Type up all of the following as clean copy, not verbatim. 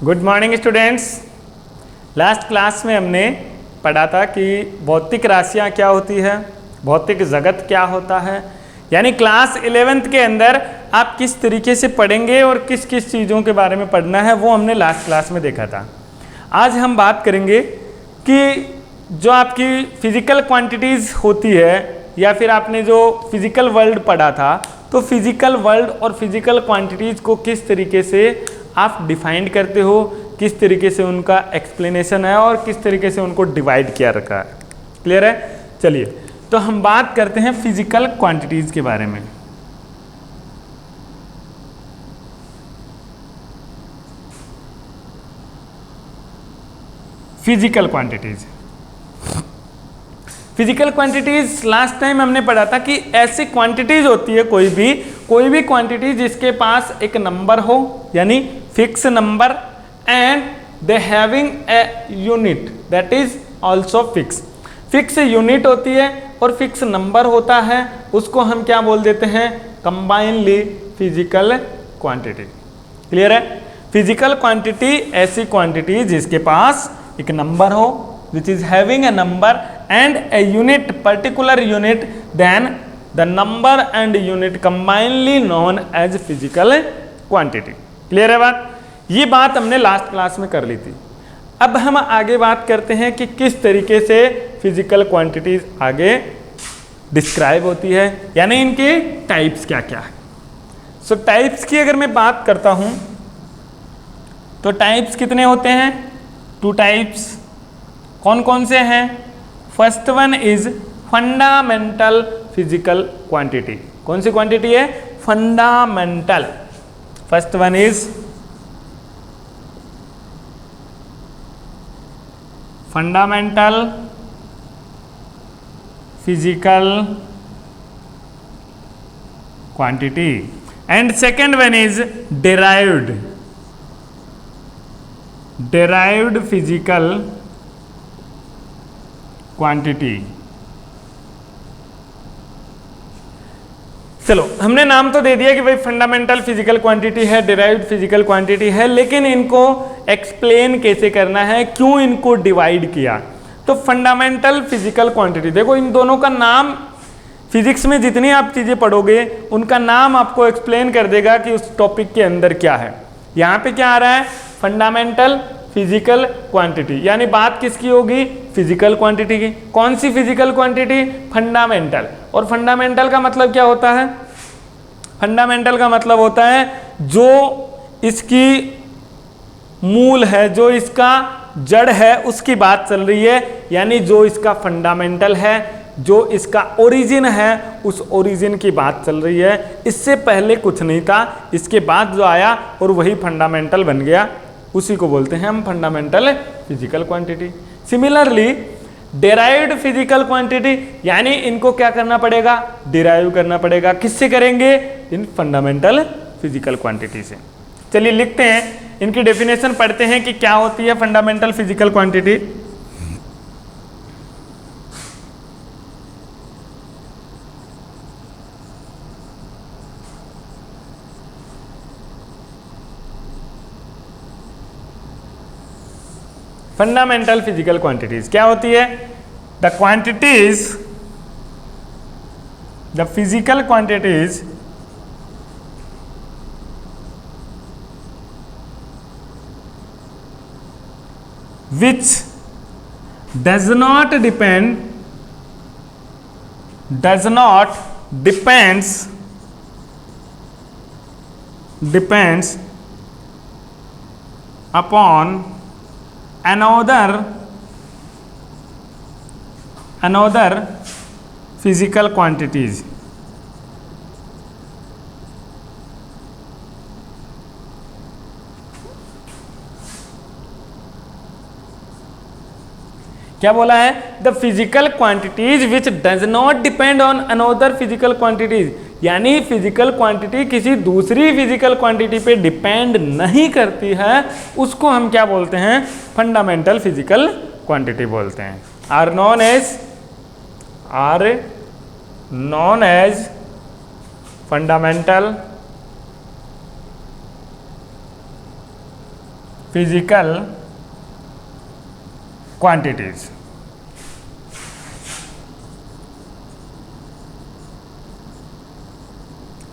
Good morning students. Last class में हमने पढ़ा था कि भौतिक राशियाँ क्या होती है, भौतिक जगत क्या होता है, यानी क्लास 11th के अंदर आप किस तरीके से पढ़ेंगे और किस किस चीज़ों के बारे में पढ़ना है वो हमने लास्ट क्लास में देखा था। आज हम बात करेंगे कि जो आपकी फिजिकल क्वांटिटीज़ होती है या फिर आपने जो फिजिकल वर्ल्ड पढ़ा था, तो फिजिकल वर्ल्ड और फिजिकल क्वांटिटीज़ को किस तरीके से आप डिफाइंड करते हो, किस तरीके से उनका एक्सप्लेनेशन है और किस तरीके से उनको डिवाइड किया रखा है। क्लियर है? चलिए तो हम बात करते हैं फिजिकल क्वांटिटीज़ के बारे में। Physical quantities, physical quantities last time हमने पढ़ा था कि ऐसी क्वांटिटीज़ होती है कोई भी क्वांटिटी जिसके पास एक नंबर हो, यानी fix number, and they having a unit that is also fix. Fix unit होती है और फिक्स नंबर होता है, उसको हम क्या बोल देते हैं? Combinedly physical quantity. क्लियर है? फिजिकल क्वांटिटी ऐसी क्वांटिटी जिसके पास एक नंबर हो, which is having a number and a unit, particular unit, then the number and unit combinedly known as physical quantity। Clear है बात? ये बात हमने लास्ट क्लास में कर ली थी। अब हम आगे बात करते हैं कि किस तरीके से फिजिकल क्वांटिटीज आगे डिस्क्राइब होती है, यानी इनके टाइप्स क्या क्या है। सो टाइप्स की अगर मैं बात करता हूं तो टाइप्स कितने होते हैं? 2 टाइप्स। कौन कौन से हैं? First one is fundamental physical quantity. कौन सी क्वांटिटी है? Fundamental. First one is fundamental physical quantity and second one is derived physical quantity. चलो हमने नाम तो दे दिया कि भाई फंडामेंटल फिजिकल क्वांटिटी है, डिराइव्ड फिजिकल क्वांटिटी है, लेकिन इनको एक्सप्लेन कैसे करना है, क्यों इनको डिवाइड किया? तो फंडामेंटल फिजिकल क्वांटिटी, देखो इन दोनों का नाम फिजिक्स में जितनी आप चीजें पढ़ोगे उनका नाम आपको एक्सप्लेन कर देगा कि उस टॉपिक के अंदर क्या है। यहाँ पे क्या आ रहा है? फंडामेंटल फिजिकल क्वांटिटी, यानी बात किसकी होगी? फिजिकल क्वांटिटी की। कौन सी फिजिकल क्वांटिटी? फंडामेंटल। और फंडामेंटल का मतलब क्या होता है? फंडामेंटल का मतलब होता है जो इसकी मूल है, जो इसका जड़ है, उसकी बात चल रही है, यानी जो इसका फंडामेंटल है, जो इसका ओरिजिन है, उस ओरिजिन की बात चल रही है। इससे पहले कुछ नहीं था, इसके बाद जो आया और वही फंडामेंटल बन गया, उसी को बोलते हैं हम fundamental physical quantity. Similarly derived physical quantity, यानी इनको क्या करना पड़ेगा? डिराइव करना पड़ेगा। किससे करेंगे? इन फंडामेंटल फिजिकल क्वांटिटी से। चलिए लिखते हैं, इनकी डेफिनेशन पढ़ते हैं कि क्या होती है fundamental physical quantity. Fundamental physical quantities क्या होती है? The quantities, the physical quantities which does not depends upon another physical quantities। क्या बोला है? The physical quantities which does not depend on another physical quantities, यानी फिजिकल क्वांटिटी किसी दूसरी physical quantity पे डिपेंड नहीं करती है, उसको हम क्या बोलते हैं? फंडामेंटल फिजिकल क्वांटिटी बोलते हैं। Are known as fundamental physical quantities.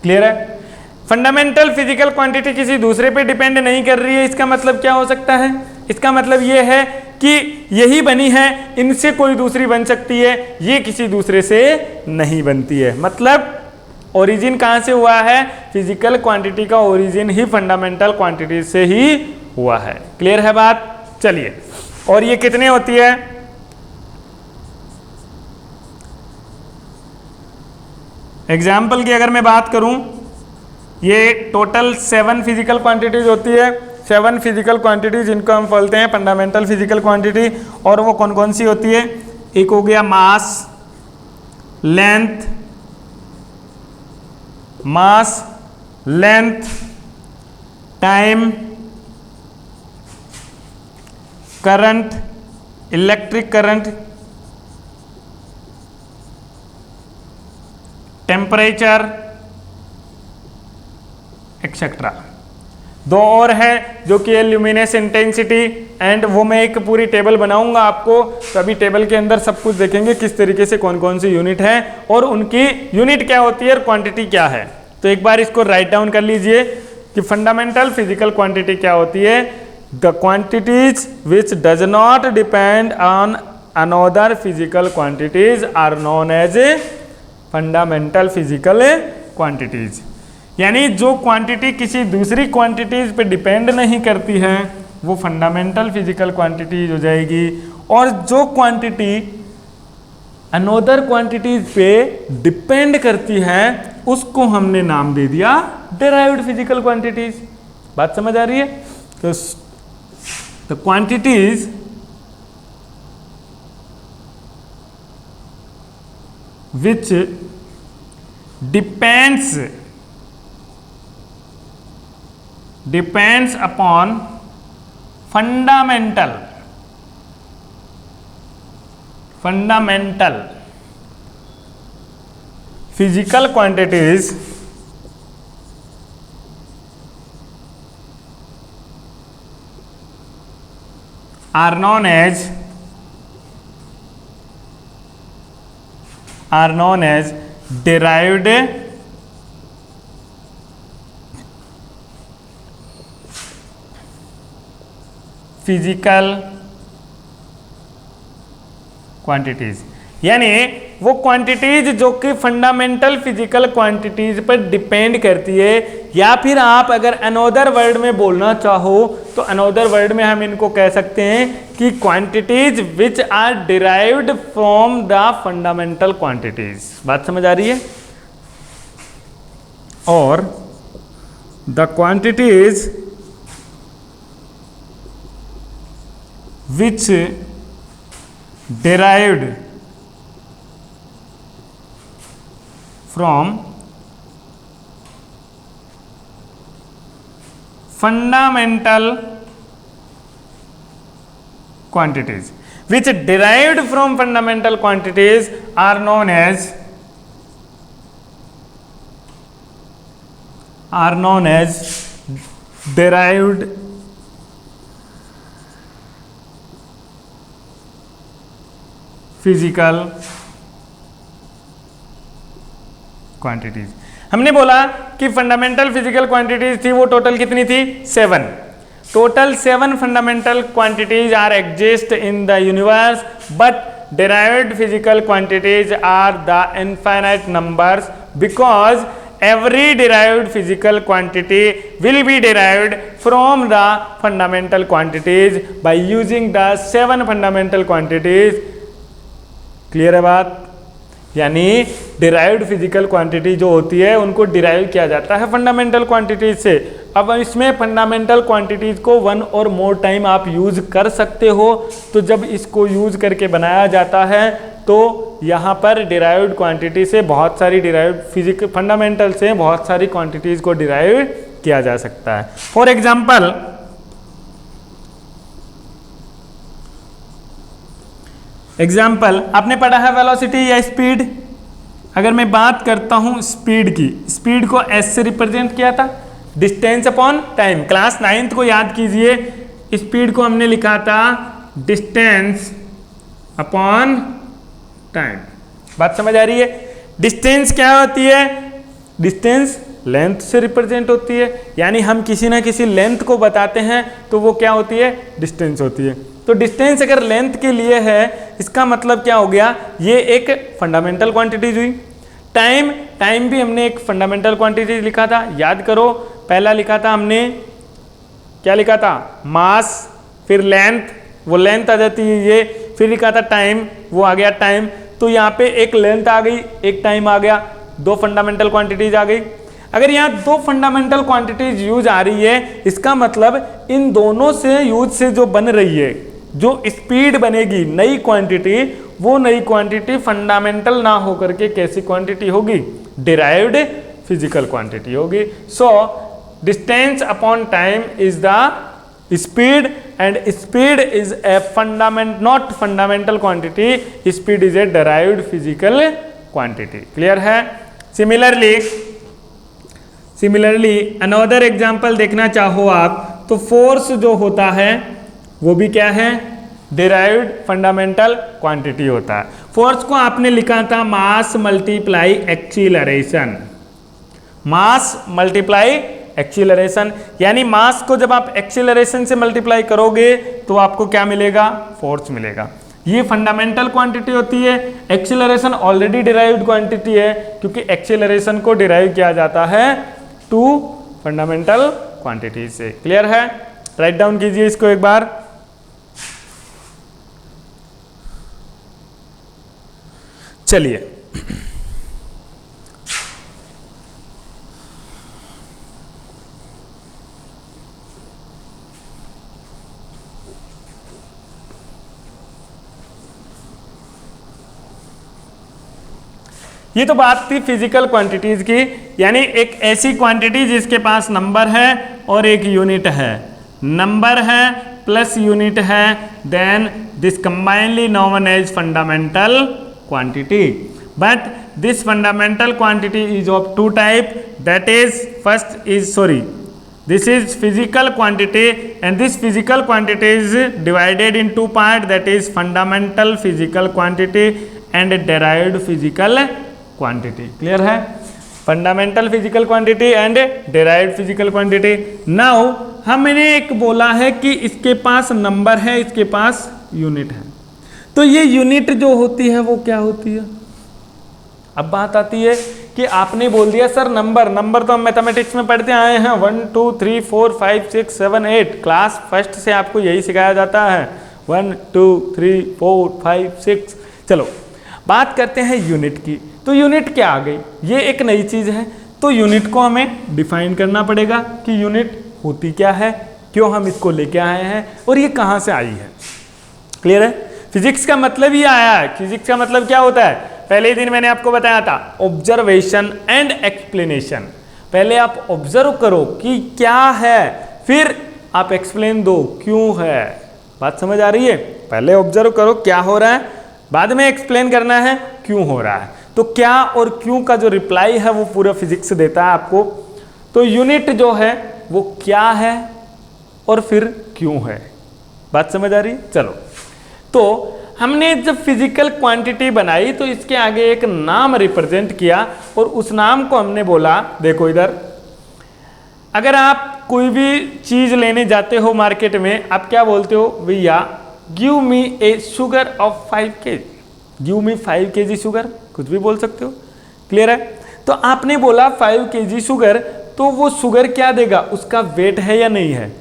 Clear है? फंडामेंटल फिजिकल क्वांटिटी किसी दूसरे पे डिपेंड नहीं कर रही है। इसका मतलब क्या हो सकता है? इसका मतलब ये है कि यही बनी है, इनसे कोई दूसरी बन सकती है, ये किसी दूसरे से नहीं बनती है। मतलब ओरिजिन कहां से हुआ है? फिजिकल क्वांटिटी का ओरिजिन ही फंडामेंटल क्वांटिटी से ही हुआ है। क्लियर है बात? चलिए, और ये कितने होती है? एग्जाम्पल की अगर मैं बात करूं, ये टोटल 7 फिजिकल क्वांटिटीज होती है। 7 फिजिकल क्वांटिटीज, इनको हम बोलते हैं फंडामेंटल फिजिकल क्वांटिटी। और वो कौन कौन सी होती है? एक हो गया mass, length, time, current, electric current, temperature etcetera. दो और है जो कि है ल्यूमिनेस इंटेंसिटी एंड, वो मैं एक पूरी टेबल बनाऊंगा आपको, तो अभी टेबल के अंदर सब कुछ देखेंगे किस तरीके से कौन कौन सी यूनिट है और उनकी यूनिट क्या होती है और क्वांटिटी क्या है। तो एक बार इसको राइट डाउन कर लीजिए कि फंडामेंटल फिजिकल क्वांटिटी क्या होती है? The quantities which does not depend on another physical quantities are known as fundamental physical quantities. यानी जो क्वांटिटी किसी दूसरी क्वांटिटीज पे डिपेंड नहीं करती है वो फंडामेंटल फिजिकल क्वांटिटीज हो जाएगी, और जो क्वांटिटी अनदर क्वांटिटीज पे डिपेंड करती है उसको हमने नाम दे दिया डिराइव्ड फिजिकल क्वांटिटीज। बात समझ आ रही है? तो quantities which depends upon fundamental physical quantities are known as derived physical quantities. यानी वो क्वांटिटीज जो कि फंडामेंटल फिजिकल क्वांटिटीज पर डिपेंड करती है, या फिर आप अगर अनदर वर्ड में बोलना चाहो तो अनदर वर्ड में हम इनको कह सकते हैं कि quantities which are derived from the fundamental quantities. बात समझ आ रही है? और the quantities which derived from fundamental quantities are known as derived physical quantities. हमने बोला कि फंडामेंटल फिजिकल क्वांटिटीज थी, वो टोटल कितनी थी? 7। Total 7 fundamental quantities are exist in the universe, but derived physical quantities are the infinite numbers, because every derived physical quantity will be derived from the fundamental quantities by using the 7 fundamental quantities। Clear है बात? यानी derived physical quantity जो होती है उनको derive किया जाता है फंडामेंटल क्वांटिटीज से। अब इसमें फंडामेंटल क्वांटिटीज को 1 और मोर टाइम आप यूज कर सकते हो। तो जब इसको यूज करके बनाया जाता है तो यहाँ पर डिराइव्ड क्वांटिटी से बहुत सारी डिराइव्ड फिजिकल फंडामेंटल से बहुत सारी क्वांटिटीज को डिराइव किया जा सकता है। फॉर एग्जाम्पल आपने पढ़ा है वेलोसिटी या स्पीड। अगर मैं बात करता हूं स्पीड की, स्पीड को एस से रिप्रेजेंट किया था, distance upon time. Class 9th को याद कीजिए, स्पीड को हमने लिखा था डिस्टेंस अपॉन टाइम। बात समझ आ रही है? डिस्टेंस क्या होती है? डिस्टेंस लेंथ से रिप्रेजेंट होती है, यानी हम किसी ना किसी लेंथ को बताते हैं तो वो क्या होती है? डिस्टेंस होती है। तो डिस्टेंस अगर लेंथ के लिए है, इसका मतलब क्या हो गया? ये एक फंडामेंटल क्वांटिटीज हुई। टाइम भी हमने एक फंडामेंटल क्वांटिटी लिखा था, याद करो। पहला लिखा था हमने, क्या लिखा था? मास, फिर लेंथ, वो लेंथ आ जाती है ये, फिर लिखा था टाइम, वो आ गया टाइम। तो यहाँ पे एक लेंथ आ गई, एक टाइम आ गया, दो फंडामेंटल क्वांटिटीज आ गई। अगर यहाँ दो फंडामेंटल क्वांटिटीज यूज आ रही है, इसका मतलब इन दोनों से यूज से जो बन रही है, जो स्पीड बनेगी नई क्वांटिटी, वो नई क्वांटिटी फंडामेंटल ना होकर के कैसी क्वांटिटी होगी? डिराइव्ड फिजिकल क्वांटिटी होगी। So distance upon time is the speed, and speed is a not fundamental quantity, speed is a derived physical quantity. Clear है? Similarly another example देखना चाहो आप तो फोर्स जो होता है वो भी क्या है? derived fundamental quantity होता है। फोर्स को आपने लिखा था मास मल्टीप्लाई एक्सीलरेशन, मास मल्टीप्लाई एक्सीलरेशन, यानी मास को जब आप एक्सीलरेशन से मल्टीप्लाई करोगे तो आपको क्या मिलेगा? फोर्स मिलेगा। ये फंडामेंटल क्वांटिटी होती है। एक्सीलरेशन ऑलरेडी डिराइव्ड क्वांटिटी है, क्योंकि एक्सीलरेशन को डिराइव किया जाता है टू फंडामेंटल क्वांटिटी से। क्लियर है? राइट डाउन कीजिए इसको एक बार। चलिए ये तो बात थी फिजिकल क्वांटिटीज की, यानी एक ऐसी क्वांटिटी जिसके पास नंबर है और एक यूनिट है। नंबर है प्लस यूनिट है, then this combinely known as fundamental quantity. But this fundamental quantity is of two type, that is first is this is physical quantity, and this physical quantity is divided in two parts, that is fundamental physical quantity and derived physical quantity. Clear है? Fundamental physical quantity and derived physical quantity. Now हमने एक बोला है कि इसके पास number है, इसके पास unit है, तो ये यूनिट जो होती है वो क्या होती है? अब बात आती है कि आपने बोल दिया सर नंबर तो हम मैथमेटिक्स में पढ़ते आए हैं 1 2 3 4 5 6 7 8, क्लास फर्स्ट से आपको यही सिखाया जाता है 1 2 3 4 5 6। चलो बात करते हैं यूनिट की। तो यूनिट क्या आ गई? ये एक नई चीज़ है, तो यूनिट को हमें डिफाइन करना पड़ेगा कि यूनिट होती क्या है, क्यों हम इसको लेके आए हैं और ये कहाँ से आई है। क्लियर है? फिजिक्स का मतलब ही आया है। फिजिक्स का मतलब क्या होता है? पहले ही दिन मैंने आपको बताया था, ऑब्जर्वेशन एंड एक्सप्लेनेशन। पहले आप ऑब्जर्व करो कि क्या है, फिर आप एक्सप्लेन दो क्यों है। बात समझ आ रही है? पहले ऑब्जर्व करो क्या हो रहा है, बाद में एक्सप्लेन करना है क्यों हो रहा है। तो क्या और क्यों का जो रिप्लाई है वो पूरा फिजिक्स देता है आपको। तो यूनिट जो है वो क्या है और फिर क्यों है। बात समझ आ रही? चलो, तो हमने जब फिजिकल क्वांटिटी बनाई तो इसके आगे एक नाम रिप्रेजेंट किया और उस नाम को हमने बोला, देखो इधर, अगर आप कोई भी चीज लेने जाते हो मार्केट में, आप क्या बोलते हो? भैया give me A sugar of 5 kg, give me 5 kg sugar, कुछ भी बोल सकते हो। क्लियर है? तो आपने बोला 5 kg शुगर, तो वो शुगर क्या देगा? उसका वेट है या नहीं है,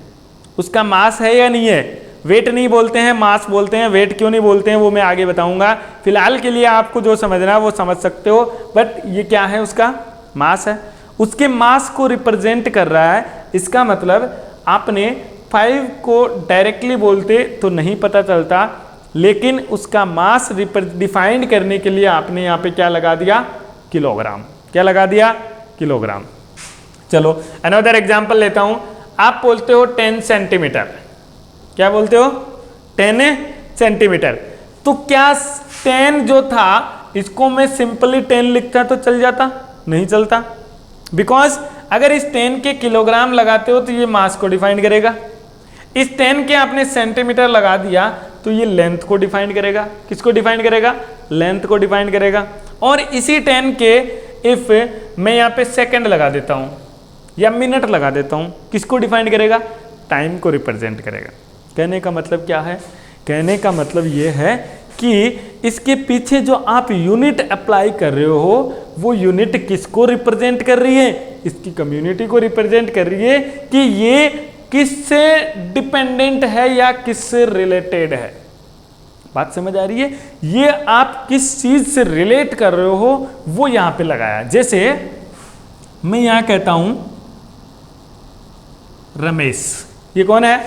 उसका मास है या नहीं है। वेट नहीं बोलते हैं, मास बोलते हैं। वेट क्यों नहीं बोलते हैं वो मैं आगे बताऊंगा। फिलहाल के लिए आपको जो समझना है वो समझ सकते हो, बट ये क्या है? उसका मास है, उसके मास को रिप्रेजेंट कर रहा है। इसका मतलब आपने 5 को डायरेक्टली बोलते तो नहीं पता चलता, लेकिन उसका मास डिफाइंड करने के लिए आपने यहाँ पे क्या लगा दिया? किलोग्राम। क्या लगा दिया? किलोग्राम। चलो अनदर एग्जाम्पल लेता हूँ। आप बोलते हो 10 सेंटीमीटर, क्या बोलते हो? 10 सेंटीमीटर। तो क्या 10 जो था इसको मैं सिंपली 10 लिखता तो चल जाता? नहीं चलता, बिकॉज अगर इस 10 के किलोग्राम लगाते हो तो ये मास को डिफाइन करेगा। इस 10 के आपने सेंटीमीटर लगा दिया तो ये लेंथ को डिफाइन करेगा। किसको डिफाइन करेगा? लेंथ को डिफाइन करेगा। और इसी 10 के इफ मैं यहाँ पे सेकंड लगा देता हूँ या मिनट लगा देता हूँ, किसको डिफाइन करेगा? टाइम को रिप्रेजेंट करेगा। कहने का मतलब क्या है? कहने का मतलब ये है कि इसके पीछे जो आप यूनिट अप्लाई कर रहे हो वो यूनिट किसको रिप्रेजेंट कर रही है? इसकी कम्युनिटी को रिप्रेजेंट कर रही है कि ये किससे डिपेंडेंट है या किससे रिलेटेड है। बात समझ आ रही है? ये आप किस चीज से रिलेट कर रहे हो वो यहां पे लगाया। जैसे मैं यहां कहता हूं रमेश, ये कौन है?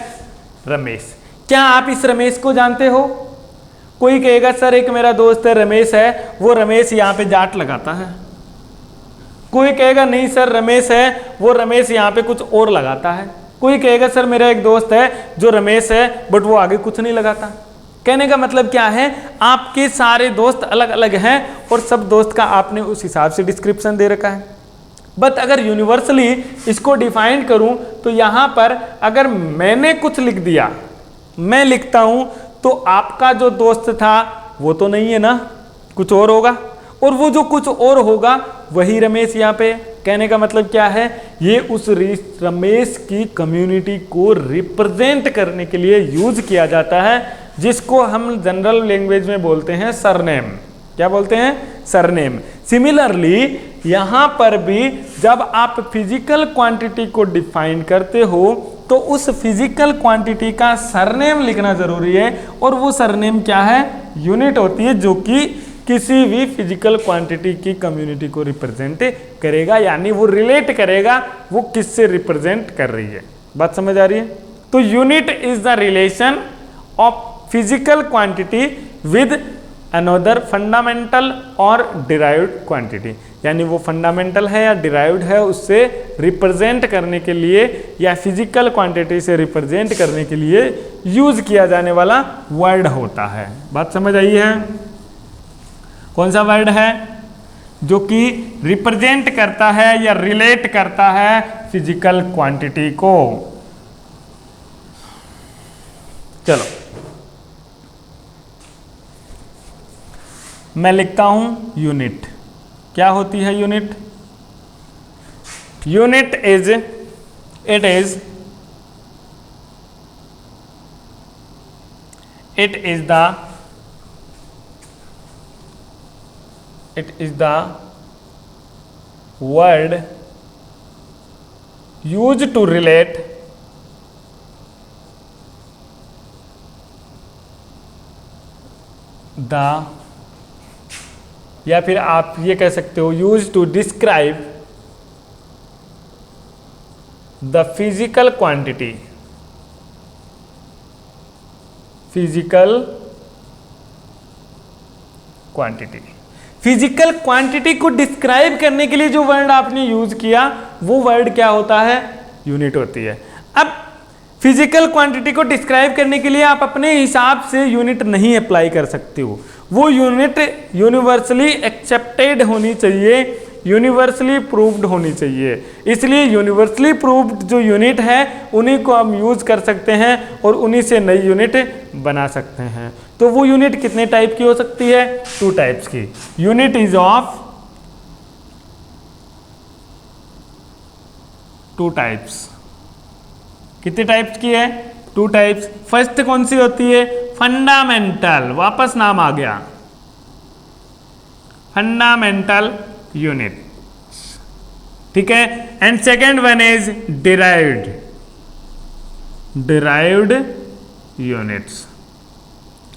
रमेश। क्या आप इस रमेश को जानते हो? कोई कहेगा सर एक मेरा दोस्त है रमेश है, वो रमेश यहां पे जाट लगाता है। कोई कहेगा नहीं सर रमेश है, वो रमेश यहां पे कुछ और लगाता है। कोई कहेगा सर मेरा एक दोस्त है जो रमेश है बट वो आगे कुछ नहीं लगाता। कहने का मतलब क्या है? आपके सारे दोस्त अलग अलग हैं और सब दोस्त का आपने उस हिसाब से डिस्क्रिप्शन दे रखा है। बट अगर यूनिवर्सली इसको डिफाइन करूं तो यहां पर अगर मैंने कुछ लिख दिया, मैं लिखता हूं तो आपका जो दोस्त था वो तो नहीं है ना, कुछ और होगा, और वो जो कुछ और होगा वही रमेश यहाँ पे। कहने का मतलब क्या है? ये उस रमेश की कम्युनिटी को रिप्रेजेंट करने के लिए यूज किया जाता है, जिसको हम जनरल लैंग्वेज में बोलते हैं सरनेम। क्या बोलते हैं? सरनेम। सिमिलरली यहाँ पर भी जब आप फिजिकल क्वांटिटी को डिफाइन करते हो तो उस फिजिकल क्वांटिटी का सरनेम लिखना जरूरी है, और वो सरनेम क्या है? यूनिट होती है जो कि किसी भी फिजिकल क्वांटिटी की कम्युनिटी को रिप्रेजेंट करेगा, यानी वो रिलेट करेगा वो किससे रिप्रेजेंट कर रही है। बात समझ आ रही है? तो unit is the relation of physical quantity with another fundamental और डिराइव्ड क्वांटिटी, यानी वो फंडामेंटल है या डिराइव्ड है उससे रिप्रेजेंट करने के लिए या फिजिकल क्वांटिटी से रिप्रेजेंट करने के लिए यूज किया जाने वाला वर्ड होता है। बात समझ आई है? कौन सा वर्ड है जो कि रिप्रेजेंट करता है या रिलेट करता है फिजिकल क्वांटिटी को? चलो मैं लिखता हूं यूनिट। क्या होती है unit? Unit is it is the word used to relate the, या फिर आप ये कह सकते हो use to describe the physical quantity. Physical quantity को डिस्क्राइब करने के लिए जो वर्ड आपने यूज किया वो वर्ड क्या होता है? यूनिट होती है। अब फिजिकल क्वांटिटी को डिस्क्राइब करने के लिए आप अपने हिसाब से यूनिट नहीं अप्लाई कर सकते हो। वो यूनिट यूनिवर्सली एक्सेप्टेड होनी चाहिए, यूनिवर्सली प्रूव्ड होनी चाहिए। इसलिए यूनिवर्सली प्रूव्ड जो यूनिट है उन्हीं को हम यूज कर सकते हैं और उन्हीं से नई यूनिट बना सकते हैं। तो वो यूनिट कितने टाइप की हो सकती है? 2 टाइप्स की। Unit is of 2 types. कितने टाइप्स की है? 2 टाइप्स। फर्स्ट कौन सी होती है? फंडामेंटल, वापस नाम आ गया, फंडामेंटल यूनिट, ठीक है। And second one is derived units.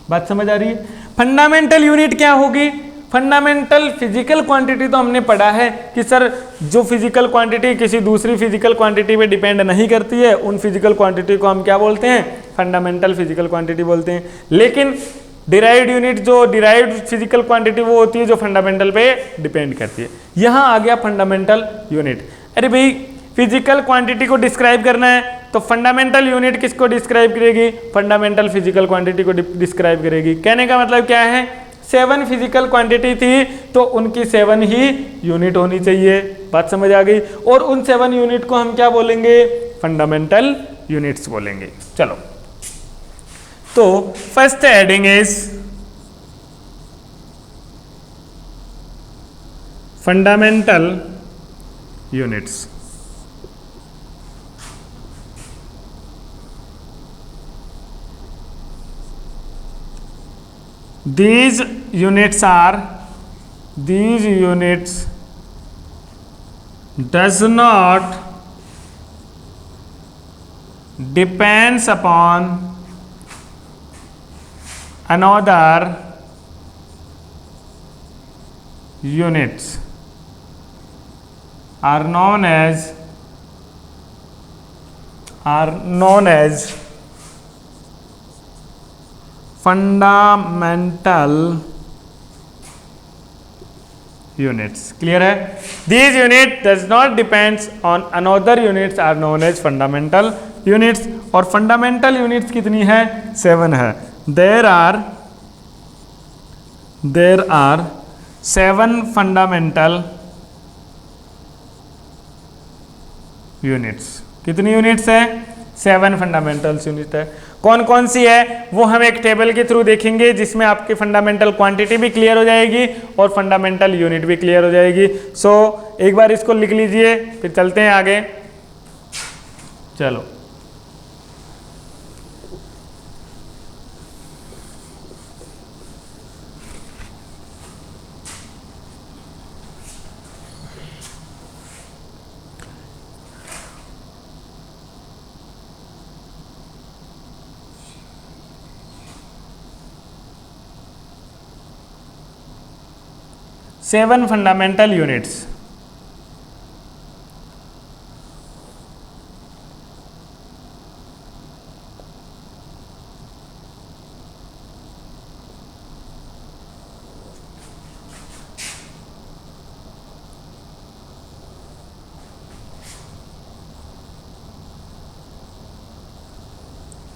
बात समझ आ रही है? फंडामेंटल यूनिट क्या होगी? फंडामेंटल फिजिकल क्वांटिटी तो हमने पढ़ा है कि सर जो फिजिकल क्वांटिटी किसी दूसरी फिजिकल क्वांटिटी पे डिपेंड नहीं करती है उन फिजिकल क्वांटिटी को हम क्या बोलते हैं? फंडामेंटल फिजिकल क्वांटिटी बोलते हैं। लेकिन डिराइव्ड यूनिट, जो डिराइव्ड फिजिकल क्वांटिटी वो होती है जो फंडामेंटल पे डिपेंड करती है। यहाँ आ गया फंडामेंटल यूनिट। अरे भाई फिजिकल क्वांटिटी को डिस्क्राइब करना है तो फंडामेंटल यूनिट किसको डिस्क्राइब करेगी? फंडामेंटल फिजिकल क्वांटिटी को डिस्क्राइब करेगी। कहने का मतलब क्या है? 7 फिजिकल क्वांटिटी थी तो उनकी 7 ही यूनिट होनी चाहिए। बात समझ आ गई? और उन 7 यूनिट को हम क्या बोलेंगे? फंडामेंटल यूनिट्स बोलेंगे। चलो, तो first heading is fundamental units. These units does not depends upon another units are known as fundamental units। Clear है? These unit does not depends on another units are known as fundamental units। और fundamental units कितनी है? 7 है। There are 7 fundamental units। कितनी units है? 7 fundamental unit है। कौन कौन सी है वो हम एक टेबल के थ्रू देखेंगे, जिसमें आपकी फंडामेंटल क्वांटिटी भी क्लियर हो जाएगी और फंडामेंटल यूनिट भी क्लियर हो जाएगी। सो एक बार इसको लिख लीजिए, फिर चलते हैं आगे। चलो, सेवन फंडामेंटल यूनिट्स।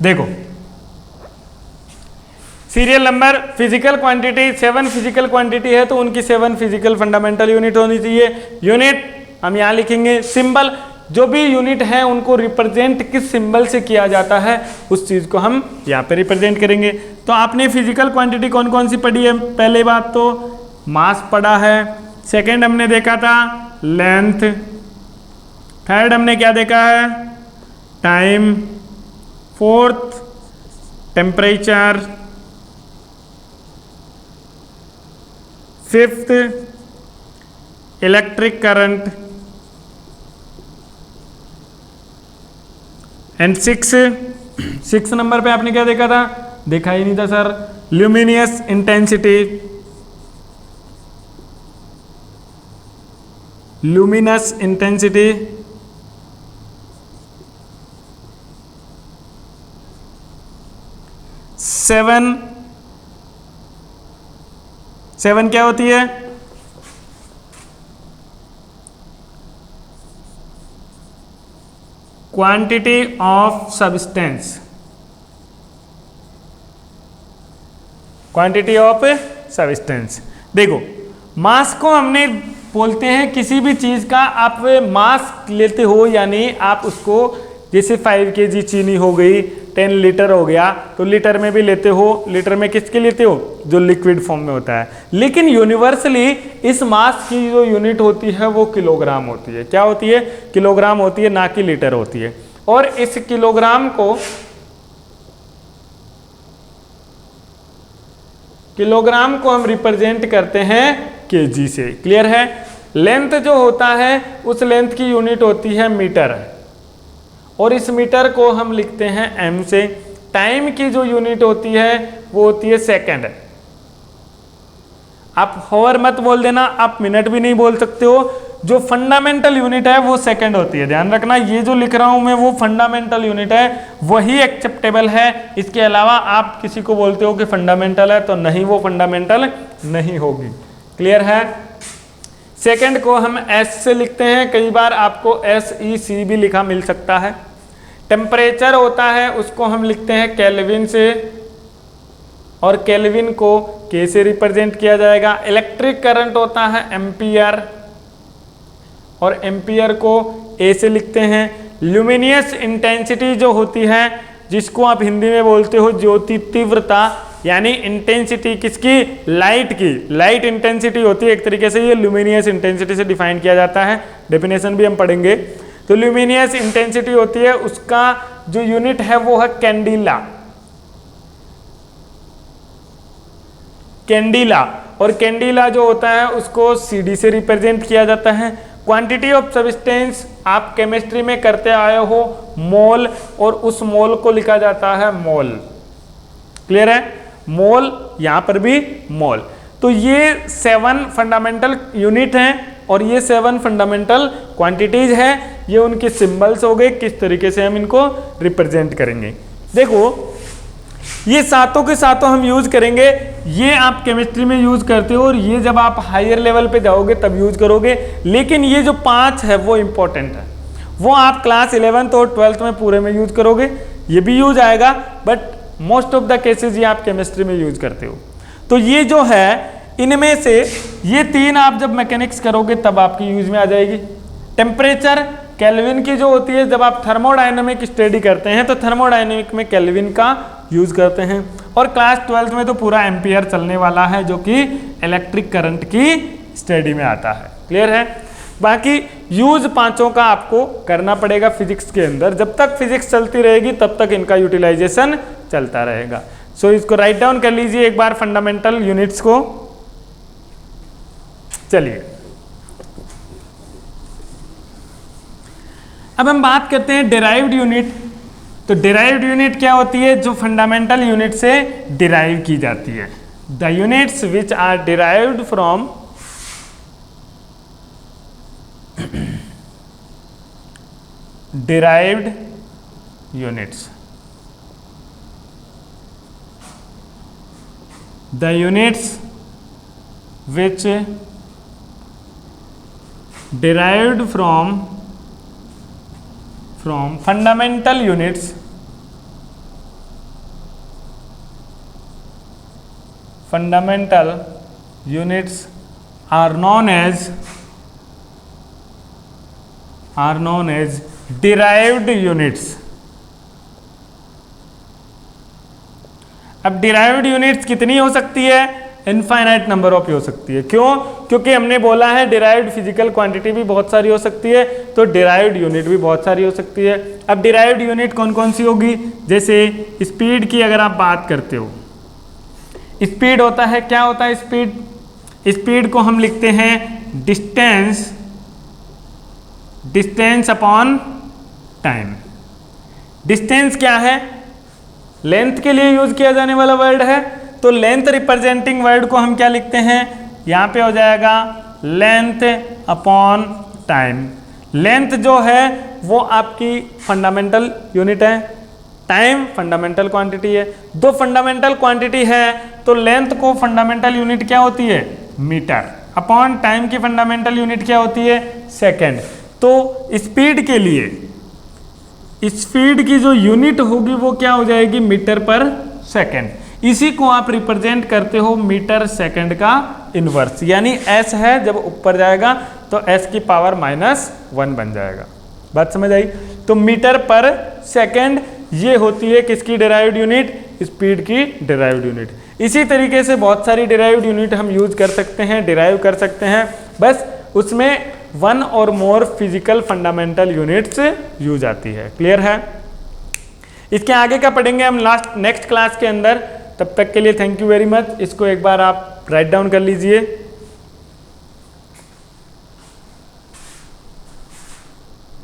देखो, serial number physical quantity 7 physical quantity है तो उनकी 7 फिजिकल फंडामेंटल यूनिट होनी चाहिए। यूनिट हम यहाँ लिखेंगे। सिंबल, जो भी यूनिट है उनको रिप्रेजेंट किस सिंबल से किया जाता है उस चीज़ को हम यहाँ पे रिप्रेजेंट करेंगे। तो आपने फिजिकल क्वांटिटी कौन कौन सी पढ़ी है? पहले बात तो मास पढ़ा है, सेकेंड हमने देखा था लेंथ, थर्ड हमने क्या देखा है? Time, fourth temperature, fifth electric current and six number पे आपने क्या देखा था? देखा ही नहीं था sir, luminous intensity, luminous intensity, seven क्या होती है? Quantity of substance, quantity of substance. देखो, मास को हमने बोलते हैं किसी भी चीज का आप मास लेते हो, यानी आप उसको जैसे 5 kg चीनी हो गई, 10 लीटर हो गया, तो लीटर में भी लेते हो। लीटर में किसके लेते हो? जो लिक्विड फॉर्म में होता है। लेकिन यूनिवर्सली इस मास की जो यूनिट होती है वो किलोग्राम होती है। क्या होती है? किलोग्राम होती है, ना कि लीटर होती है। और इस किलोग्राम को हम रिप्रेजेंट करते हैं केजी से। क्लियर है? लेंथ जो होता है उस लेंथ की यूनिट होती है मीटर, और इस मीटर को हम लिखते हैं एम से। टाइम की जो यूनिट होती है वो होती है सेकंड। आप हॉवर मत बोल देना, आप मिनट भी नहीं बोल सकते हो। जो फंडामेंटल यूनिट है वो सेकंड होती है। ध्यान रखना, ये जो लिख रहा हूं मैं वो फंडामेंटल यूनिट है, वही एक्सेप्टेबल है। इसके अलावा आप किसी को बोलते हो कि फंडामेंटल है तो नहीं, वो फंडामेंटल नहीं होगी। क्लियर है? सेकंड को हम एस से लिखते हैं, कई बार आपको SEC भी लिखा मिल सकता है। टेम्परेचर होता है उसको हम लिखते हैं केल्विन से, और केल्विन को के से रिप्रेजेंट किया जाएगा। इलेक्ट्रिक करंट होता है एम्पियर, और एम्पियर को ए से लिखते हैं। ल्यूमिनियस इंटेंसिटी जो होती है, जिसको आप हिंदी में बोलते हो ज्योति तीव्रता, यानी इंटेंसिटी किसकी, लाइट की, लाइट इंटेंसिटी होती है एक तरीके से, ये ल्यूमिनियस इंटेंसिटी से डिफाइन किया जाता है, डेफिनेशन भी हम पढ़ेंगे। तो ल्यूमिनियस इंटेंसिटी होती है, उसका जो यूनिट है वो है कैंडिला, कैंडिला, और कैंडिला जो होता है उसको सीडी से रिप्रेजेंट किया जाता है। क्वांटिटी ऑफ सब्सटेंस आप केमिस्ट्री में करते आए हो मोल, और उस मोल को लिखा जाता है मोल, क्लियर है, मोल, यहां पर भी मोल। तो ये 7 फंडामेंटल यूनिट हैं और ये 7 फंडामेंटल क्वांटिटीज है, ये उनके सिंबल्स हो गए, किस तरीके से हम इनको रिप्रेजेंट करेंगे। देखो ये सातों के सातों हम यूज करेंगे, ये आप केमिस्ट्री में यूज करते हो और ये जब आप हायर लेवल पे जाओगे तब यूज करोगे, लेकिन ये जो 5 है वो इंपॉर्टेंट है, वो आप क्लास 11th और 12th में पूरे में यूज करोगे, ये भी यूज आएगा, but most of the cases ये आप केमिस्ट्री में यूज करते हो। तो ये जो है इनमें से ये 3 आप जब मैकेनिक्स करोगे तब आपकी यूज में आ जाएगी। टेम्परेचर केल्विन की जो होती है, जब आप थर्मोडायनेमिक स्टडी करते हैं तो थर्मोडायनेमिक में केल्विन का यूज करते हैं, और क्लास 12th में तो पूरा एम्पियर चलने वाला है जो कि इलेक्ट्रिक करंट की स्टडी में आता है, क्लियर है। बाकी यूज 5 का आपको करना पड़ेगा फिजिक्स के अंदर, जब तक फिजिक्स चलती रहेगी तब तक इनका यूटिलाइजेशन चलता रहेगा। सो इसको राइट डाउन कर लीजिए एक बार फंडामेंटल यूनिट्स को। चलिए अब हम बात करते हैं डिराइव्ड यूनिट। तो डिराइव्ड यूनिट क्या होती है, जो फंडामेंटल यूनिट से डिराइव की जाती है। The units which are derived from derived units, the units which derived from fundamental units, fundamental units are known as derived units। अब derived units कितनी हो सकती है, इनफाइनाइट नंबर ऑफ हो सकती है। क्यों, क्योंकि हमने बोला है डिराइव्ड फिजिकल क्वांटिटी भी बहुत सारी हो सकती है, तो डिराइव्ड यूनिट भी बहुत सारी हो सकती है। अब डिराइव्ड यूनिट कौन कौन सी होगी, जैसे स्पीड की अगर आप बात करते हो, स्पीड होता है, क्या होता है स्पीड, स्पीड को हम लिखते हैं डिस्टेंस अपॉन टाइम। डिस्टेंस क्या है, लेंथ के लिए यूज किया जाने वाला वर्ड है, तो लेंथ रिप्रेजेंटिंग वर्ड को हम क्या लिखते हैं, यहाँ पे हो जाएगा लेंथ अपॉन टाइम। लेंथ जो है वो आपकी फंडामेंटल यूनिट है, टाइम फंडामेंटल क्वांटिटी है। दो फंडामेंटल क्वांटिटी है तो लेंथ को फंडामेंटल यूनिट क्या होती है, मीटर, अपॉन टाइम की फंडामेंटल यूनिट क्या होती है, सेकेंड। तो स्पीड के लिए स्पीड की जो यूनिट होगी वो क्या हो जाएगी, मीटर पर सेकेंड। इसी को आप रिप्रेजेंट करते हो मीटर सेकंड का इनवर्स, यानी s है जब ऊपर जाएगा तो s की पावर -1 बन जाएगा। बात समझ आई। तो मीटर पर सेकंड ये होती है किसकी डिराइव्ड यूनिट, स्पीड की डिराइव्ड यूनिट। इसी तरीके से बहुत सारी डिराइव्ड यूनिट हम यूज कर सकते हैं, डिराइव कर सकते हैं, बस उसमें 1 और more physical fundamental units use आती है। क्लियर है। इसके आगे का पढ़ेंगे हम नेक्स्ट क्लास के अंदर। तब तक के लिए थैंक यू वेरी मच। इसको एक बार आप राइट डाउन कर लीजिए।